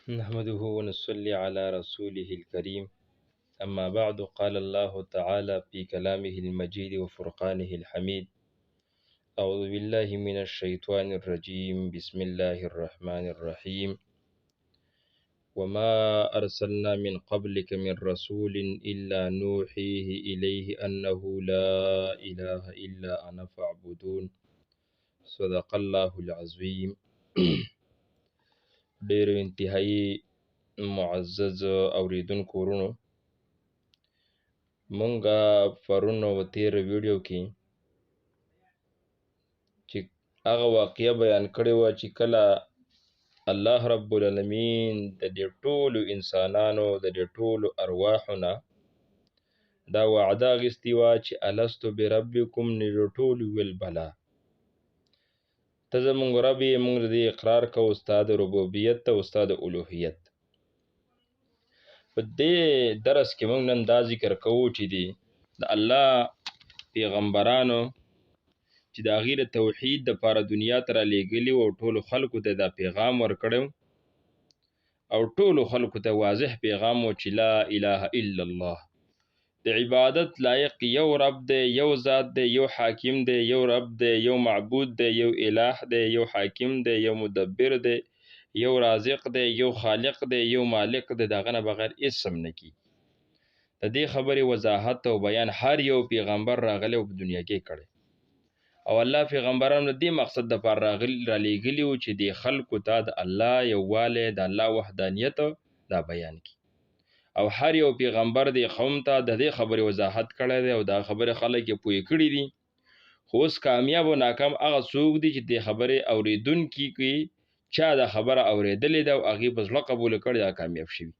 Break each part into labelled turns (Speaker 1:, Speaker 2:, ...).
Speaker 1: نحمده ونصلي على رسوله الكريم. أما بعد، قال الله تعالى في كلامه المجيد وفرقانه الحميد: أعوذ بالله من الشيطان الرجيم. بسم الله الرحمن الرحيم. وما أرسلنا من قبلك من رسول إلا نوحيه إليه أنه لا إله إلا أنا فاعبدون. صدق الله العظيم. ډېر انتهایی معزز اوریدونکو ورونو، مونږه پرون و تیر ویډیو کې چې هغه واقعه بیان کړې وه چې کله الله رب العالمین د دې ټولو انسانانو د دې ټولو ارواحو نه دا وعده اخیستې وه چې الستو بربکم، نو دې ټولو ویل بلا، ته زمونږ رب یې، مونږ د دې اقرار کوو ستا د ربوبیت او ستا د الوهیت. په دې درس کې مونږ نن دا ذکر کوو چې د الله پیغمبرانو چې د هغې د توحید دپاره دنیا ته رالیږلي وو او ټولو خلکو ته دا پیغام ورکړی او ټولو خلکو ته واضح پیغام و چې لا اله الا الله، د عبادت لایق یو رب دی، یو ذات دی، یو حاکم دی، یو رب دی، یو معبود دی، یو اله دی، یو حاکم دی، یو مدبر دی، یو رازق دی، یو خالق دی، یو مالک دی، دغه نه بغیر هېڅ هم نه کېږي. د دې خبرې وضاحت او بیان هر یو پیغمبر راغلی او په دنیا کې کړی، او الله پیغمبرانو د دې مقصد دپاره رالیږلي وو چې دې خلکو ته د الله یووالی، د الله وحدانیت دا بیان کړي، او هر یو پیغمبر دې قوم ته د دې خبرې وضاحت کړی دی او دا خبرې خلک یې پوه کړي دي. خو اوس کامیاب او ناکام هغه څوک دي چې دې خبرې اورېدونکي کې چا دا خبره اورېدلې ده او هغې په زړه قبوله کړې، دا کامیاب شوي،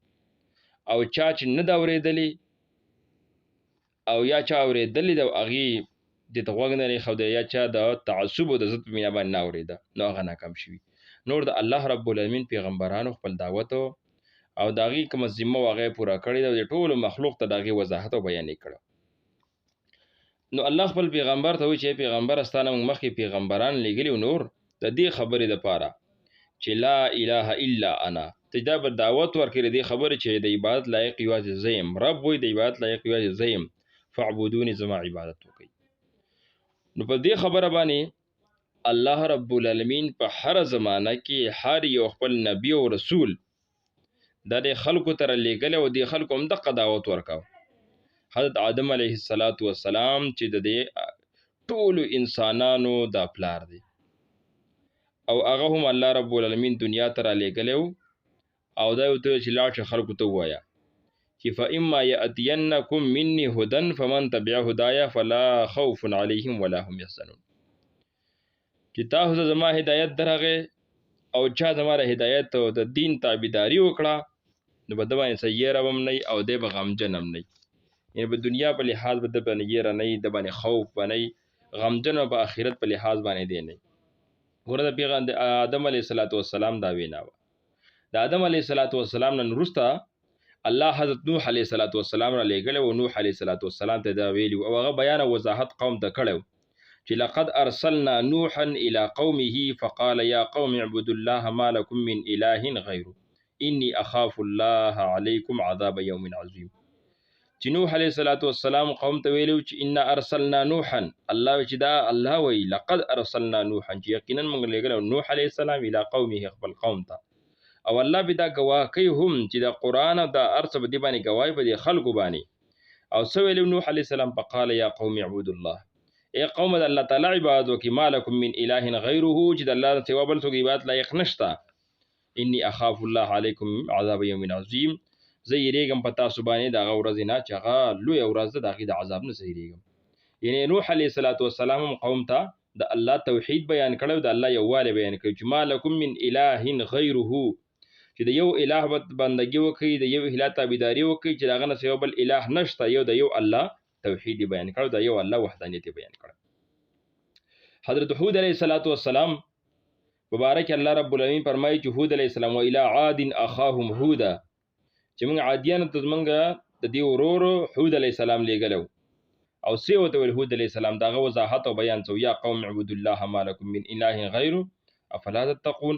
Speaker 1: او چا چې نه ده اورېدلې او یا چا اورېدلې ده او هغې دې ته غوږ نه ایښودی، یا چا د تعصب او د ضد په بنا باندې نه اورېده، نو هغه ناکام شوي. نور د الله رب العالمین پیغمبرانو خپل دعوت او د هغې کومه ذمه وه هغه یې پوره کړې ده او د ټولو مخلوق ته د هغې وضاحت او بیان یې کړی. نو الله خپل پیغمبر ته وایي چې پیغمبره ستا نه موږ مخکې پیغمبران لیږلي او نور د دې خبرې دپاره چې لا اله الا انا، ته دا به دعوت ورکړې د دې خبرې چې د عبادت لایق یوازې زه یم، رب وایي د عبادت لایق یوازې زه یم، فاعبدوني، زما عبادت وکړئ. نو په دې خبره باندې الله رب العالمین په هر زمانه کې هر یو خپل نبی او رسول دا د خلکو ته رالیږلی او دې خلکو هم دقه دعوت ورکاو. حضرت آدم علیه السلام چې د دې ټولو انسانانو دا پلار دی او هغه هم الله رب العالمین دنیا ته رالیږلی و او دا یې ورته ویل چې لاړ شه خلکو ته ووایه چې فاما یأتینکم مني هدی فمن تبع هدایا فلا خوف علیهم ولا هم یحزنون، چې تاسو ته زما هدایت درغې او چا زما د هدایت او د دین تابعداري وکړه نو به ده باندې څه یېره به هم نه وي او دی به غمجن هم نه وي، یعنې په دنیا په لحاظ به ده باندې یېره نه وي، ده باندې خوف به نه وي، غمجن به په آخرت په لحاظ باندې دی نه وي. ګوره د آدم علیه السلام دا وینا وه. د آدم علیه السلام نه وروسته الله حضرت نوح علیه السلام را لیږلی و، نوح علیه السلام ته دا ویلي و او هغه بیان او وضاحت قوم ته کړی و چې لقد ارسلنا نوحا الى قومه فقال يا قوم اعبدوا الله ما لكم من اله غيره اني اخاف الله عليكم عذاب يوم عظيم. چې نوح علیه السلام قوم ته ویلي چې انا ارسلنا نوحا، الله چې دا الله وایي لقد ارسلنا نوحا، چې یقینا موږ لیږلی نوح علیه السلام الى قومه خپل قوم ته، او الله به دا ګواه کوي هم چې د قرآن او دا هر څه به دې باندې ګواهي په دې خلکو باندې. او څه ویلي نوح علیه السلام؟ فقال یا قوم اعبدوا الله، ای قوم د الله تعالی عبادت وکړئ، ما لکم من اله غیره، چې د الله سوا بل څوک عبادت لایق نشته، انی اخاف الله علیکم عذاب یوم عظیم، زه یېرېږم په تاسو باندې د هغه ورځې نه چې هغه لویه ورځ ده، د هغې د عذاب نه زه یېرېږم. یعنې نوح علیه السلام هم قوم ته د الله توحید بیان کړی او د الله یووالی بیان کړی چې ما لکم من اله غیره، چې د یو اله بندګي وکړي، د یو اله تابعداري وکړي چې د هغه نه سوا بل اله نشته، یو د یو الله توحید بیان کړی، د یو الله وحدانیت بیان کړی. حضرت هود علیه السلام مبارک الله رب العالمین فرمایي چې هود علیه السلام و الی عاد اخاهم هودا، چې موږ عادیانو ته زموږ د دې ورور هود علیه السلام لیږلی او څه ورته ویل هود علیه السلام، د هغه وضاحت او بیان څه: یا قوم اعبدوا الله ما لکم من اله غیره افلا تتقون،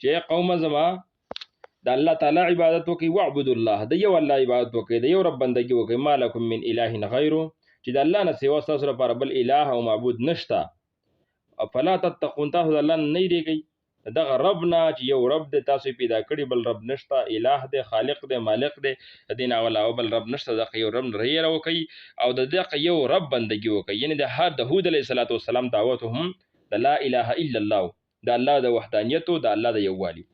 Speaker 1: چې قوم زما د الله تعالی عبادت وکي، واعبد الله د یو الله عبادت وکي، د یو رب بندگی وکي، مالکم من اله غیره چې د الله نه سوا تاسو لپاره بل اله او معبود نشته. فلا تتقون تاسو د الله نه یریږئ، دغه رب نه چې یو رب دی تاسو پیدا کړی، بل رب نشته، اله دی، خالق دی، مالک دی، د دین علاوه بل رب نشته، دغه یو رب نه وکي او د دغه یو رب بندگی وکي. یعنی د هود علیه السلام دعوت هم د لا اله الا الله، د الله د وحدانیت او د الله د یووالي.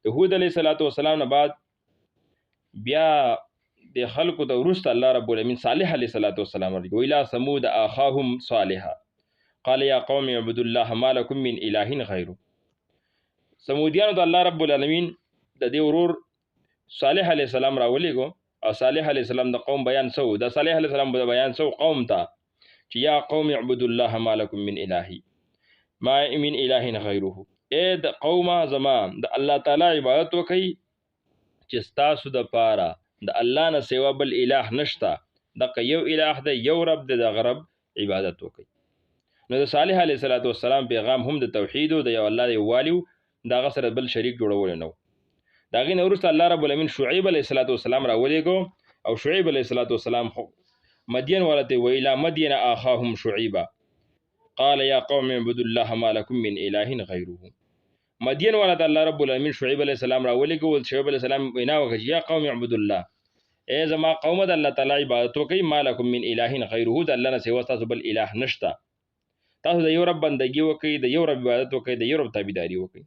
Speaker 1: د هود علیه السلام نه بعد بیا د خلکو د ورسته الله رب العالمین صالح علیه السلام ورته ویلا ثمود اخاهم صالحا قال یا قوم اعبدوا الله ما لكم من اله غیره. سمودیانو د الله رب العالمین د دې ورور صالح علیه السلام راولېږو او صالح علیه السلام د قوم بیان سو، د صالح علیه السلام بیان سو قوم ته چې یا قوم اعبدوا الله ما لكم من اله ما من اله غیره، اے د قومه زما د الله تعالی عبادت وکي چې ستاسو د پاره د الله نه سوا بل اله نشته، دغه یو اله دی، یو رب دی، د غرب عبادت وکي. نو د صالح علیه السلام پیغام هم د توحید او د یو الله دی والیو، دغه سره بل شریک جوړول نه. دغه نه ورسته الله رب العالمین شعیب علیه السلام راولېږو او شعیب علیه السلام مدین ولته ویلا مدین اخاهم شعیبا قال یا قوم اعبدوا الله ما لكم من اله غیره. مدین ولته الله رب العالمین شعیب علیه السلام راولېږو، شعیب علیه السلام وینا وکړه یا قوم اعبدوا الله، ای زما قوم د الله تعالی عبادت وکي، ما لكم من اله غیره، د الله نه سوا تاسو بل اله نشته، تاسو د یو رب بندگی وکي، د یو رب عبادت وکي، د یو رب تابعداري وکي.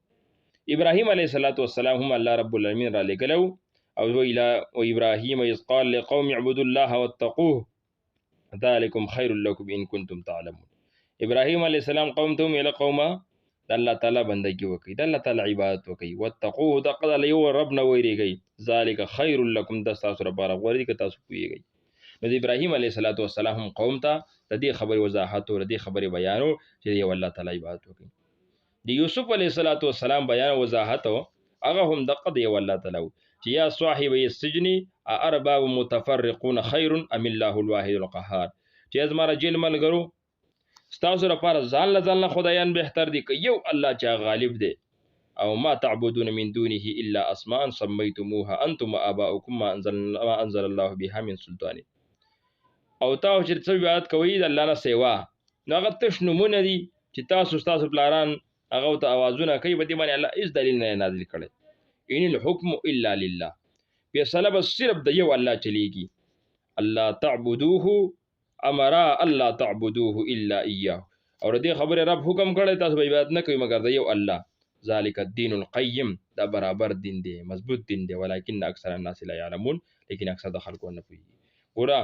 Speaker 1: ابراهیم علیه السلام هم الله رب العالمین را لګلو او ویلا او ابراهیم اذ قال لقوم اعبدوا الله واتقوه ذلكم خير لكم ان كنتم تعلمون. ابراهیم علیه السلام قوم ته ویل قومه د الله تعالی بندگی وکي، د الله تعالی عبادت وکي، واتقوه دقل یو رب نه ویریږي، ذلك خير لكم د تاسو لپاره غوړي که تاسو پوهیږئ. نو د ابراهیم علیه السلام هم قوم ته د دې خبرې وضاحت او د دې خبرې بیانو چې یو الله تعالی عبادت وکي. د یوسف علیه السلام بیان وضاحت هغه هم دقه دی یو الله تعالی چې یا صاحب السجن ارباب متفرقون خیر ام الله الواحد القهار، چې از ماره جیل ملګرو ستاسو لپاره ځان له خدایان بهتر دي که یو الله چې غالب دی، او ما تعبدون من دونه الا اسماء سميتموها انتم واباؤكم ما انزل الله بها من سلطان. او تاسو چې څه عبادت کوئ د الله نه سوا، نو هغه تش نومونه دي چې تاسو پلاران هغه ته اوازونه کوي، په دې باندې الله هیڅ دلیل نه نازل کړي. ان الحكم الا لله، فیصله بس صرف د یو الله چلیږي. الله تعبدوه امر الله تعبدوه الا اياه، او دې خبره رب حکم کړی تاسو عبادت نه کوئ مگر د یو الله. ذالک الدین القیم، دا برابر دین دی، مضبوط دین دی، ولکن اکثر الناس لا يعلمون، لیکن اکثر د خلکو نه پوهیږي. ګوره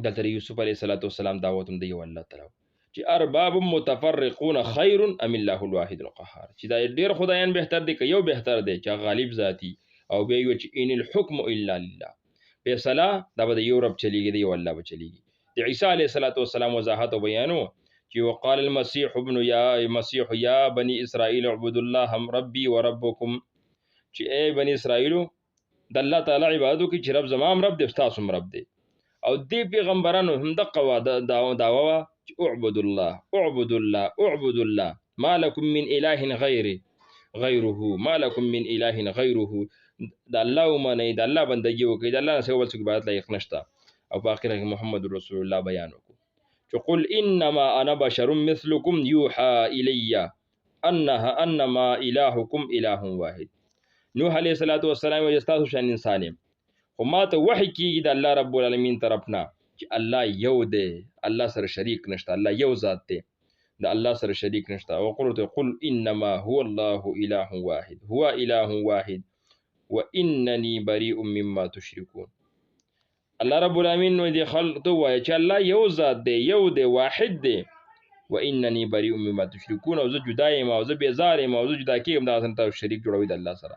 Speaker 1: دلته یوسف علیه السلام دعوت هم د یو الله تعالی چې ارباب متفرقون خیر ام الله الواحد القهار، چې دا ډیر خدایان بهتر دي که یو بهتر دی چې غالب ذاتی، او بیا یو چې ان الحكم الا لله، فیصله دا به یو رب چلیږي، دی یو الله به چلیږي. د عیسی علیه السلام وضاحت او بیانو چې وقال المسيح ابن یا مسیح یا بني اسرائیل اعبدوا الله ربي وربكم، چې ای بني اسرائیلو د الله تعالی عبادت وکړئ چې رب زما رب دی تاسو رب دی. او دې پیغمبرانو هم دغه دعوه اعبدوا الله اعبدوا الله اعبدوا الله ما لكم من اله غیره ما لكم من اله غیره، د الله ومنئ، د الله بندگی وکړئ، د الله نه سوا بل څوک عبادت لایق نشته. او په اخر کې محمد رسول الله بیان وکړو چې قل انما انا بشر مثلكم يوحى الي انما الهكم اله واحد. نوح علیه السلام وایي تاسو شان انسان یم، خو ما ته وحی کیږي د الله رب العالمین طرفنا چې الله یو دی، الله سره شریک نشته، الله یو ذات دی، د الله سره شریک نشته. او قل انما هو الله اله واحد هو اله واحد وانني بريء مما تشركون. الله رب العالمین نو دی خلق ته وایي چې الله یو ذات دی، یو دی، واحد دی، وانني بريء مما تشركون، او زه جدا یم، او زه بیزار یم، او زه جدا کېږم دا څنګه شریک جوړوي د الله سره.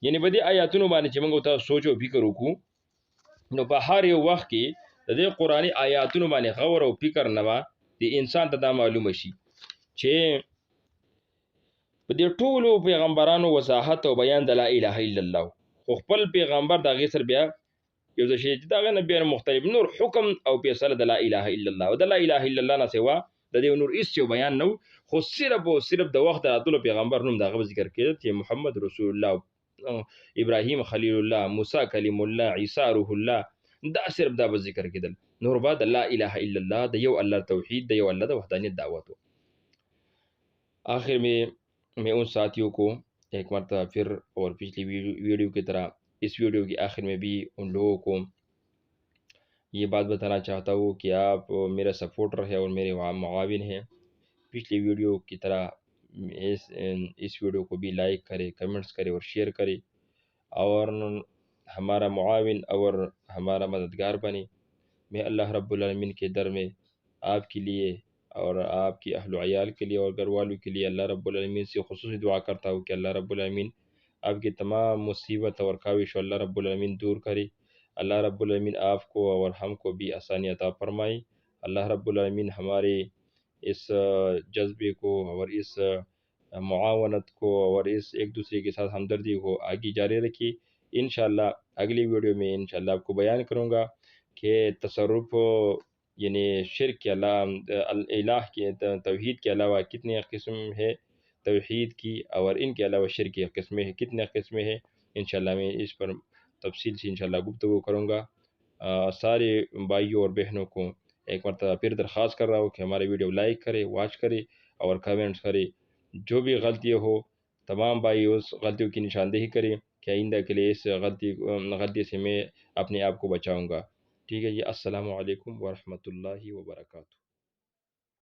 Speaker 1: یعنی په دې آیاتونو باندې چې موږ تاسو سوچ او فکر وکړو، نو په هر یو وخت کې د دې قرآني آیاتونو باندې غور او فکر نه و د انسان ته دا معلومه شي چې په دې ټولو پیغمبرانو وضاحت او بیان د لا اله الا الله، خو خپل پیغمبر د هغې سره بیا یو ځای شي چې د هغې نه بیا مختلف نور حکم او فیصله د لا اله الا الله، او د لا اله الا الله نه سوا د دې نور هېڅ یو بیان نه و، خو صرف او صرف د وخت د راتلو پیغمبر نوم د هغه ذکر کېده چې محمد رسول الله ابراهیم خلیل الله، موسی کلیم الله، عیسی روح الله، دا صرف دا به ذکر کېدل. نور بعد لا اله الا الله، د یو الله توحید، د یو الله د وحدانیت دعوت ہو. آخر میں ان ساتھیوں کو ایک مرتبہ پھر اور پچھلی ویڈیو کی طرح اس ویڈیو کی آخر میں بھی ان لوگوں کو یہ بات بتانا چاہتا ہوں کہ آپ میرا سپورٹر ہے اور میرے معاون ہیں. پچھلی ویڈیو کی طرح اس ویڈیو کو بھی لائک کرے، کمنٹس کرے اور شیئر کرے اور ہمارا معاون اور ہمارا مددگار بنے. میں اللہ رب العالمین کے در میں آپ کے لیے اور آپ کی اہل و عیال کے لیے اور گھر والوں کے لیے اللہ رب العالمین سے خصوصی دعا کرتا ہوں کہ اللہ رب العالمین آپ کی تمام مصیبت اور کاوش اللہ رب العالمین دور کرے. اللہ رب العالمین آپ کو اور ہم کو بھی آسانی عطا فرمائے. اللہ رب العالمین ہمارے اس جذبے کو اور اس معاونت کو اور اس ایک دوسرے کے ساتھ ہمدردی کو آگے جاری رکھی. انشاءاللہ اگلی ویڈیو میں انشاءاللہ آپ کو بیان کروں گا کہ تصرف یعنی شرک کے علاوہ الہ کے توحید کے علاوہ کتنے قسم ہے توحید کی، اور ان کے علاوہ شرک کی قسمیں ہیں کتنے قسمیں ہیں. انشاءاللہ میں اس پر تفصیل سے انشاءاللہ گفتگو کروں گا. سارے بھائیوں اور بہنوں کو ایک مرتبہ پھر درخواست کر رہا ہوں کہ ہمارے ویڈیو لائک کرے، واچ کرے اور کمنٹس کرے. جو بھی غلطی ہو تمام بھائی اس غلطیوں کی نشاندہی کریں کہ آئندہ کے لیے اس غلطی سے میں اپنے آپ کو بچاؤں گا. ٹھیک ہے جی، السلام علیکم ورحمۃ اللہ وبرکاتہ.